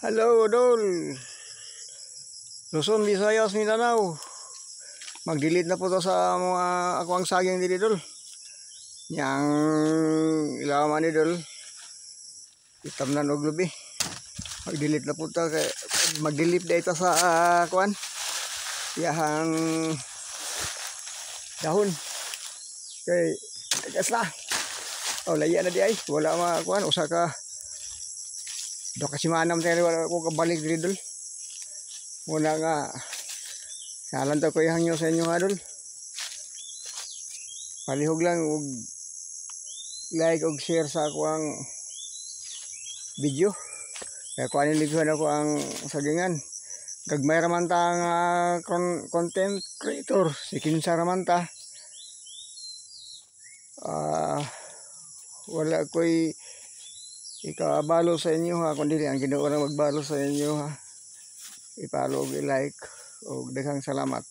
Hello, Dol. Luzon, Visayas, Mindanao. Mag-delete na po to sa mga akwang saging dito, Dol. Yang ilaman ni Dol. Itam na og lubi. Mag-delete na po to. Mag-delete na ito sa akuan. Yahang dahon. Okay, gas na. Oh, laya na di ay. Wala makuan. Usa ka. Do kasi manam tayo wala ko kabalik dito, Dol. Muna nga. Nalan to ko ihangyo sa inyo nga, Dol. Palihog lang og like og share sa ako ang video. Kaya kuanin lighan ako ang sagingan. Gagmay raman ta nga content creator. Si Kinsa raman ta. Wala ko'y ikabalo sa inyo ha. Kundi ang Ginoo ra magbalo sa inyo ha. I-follow, i-like. O daghang salamat.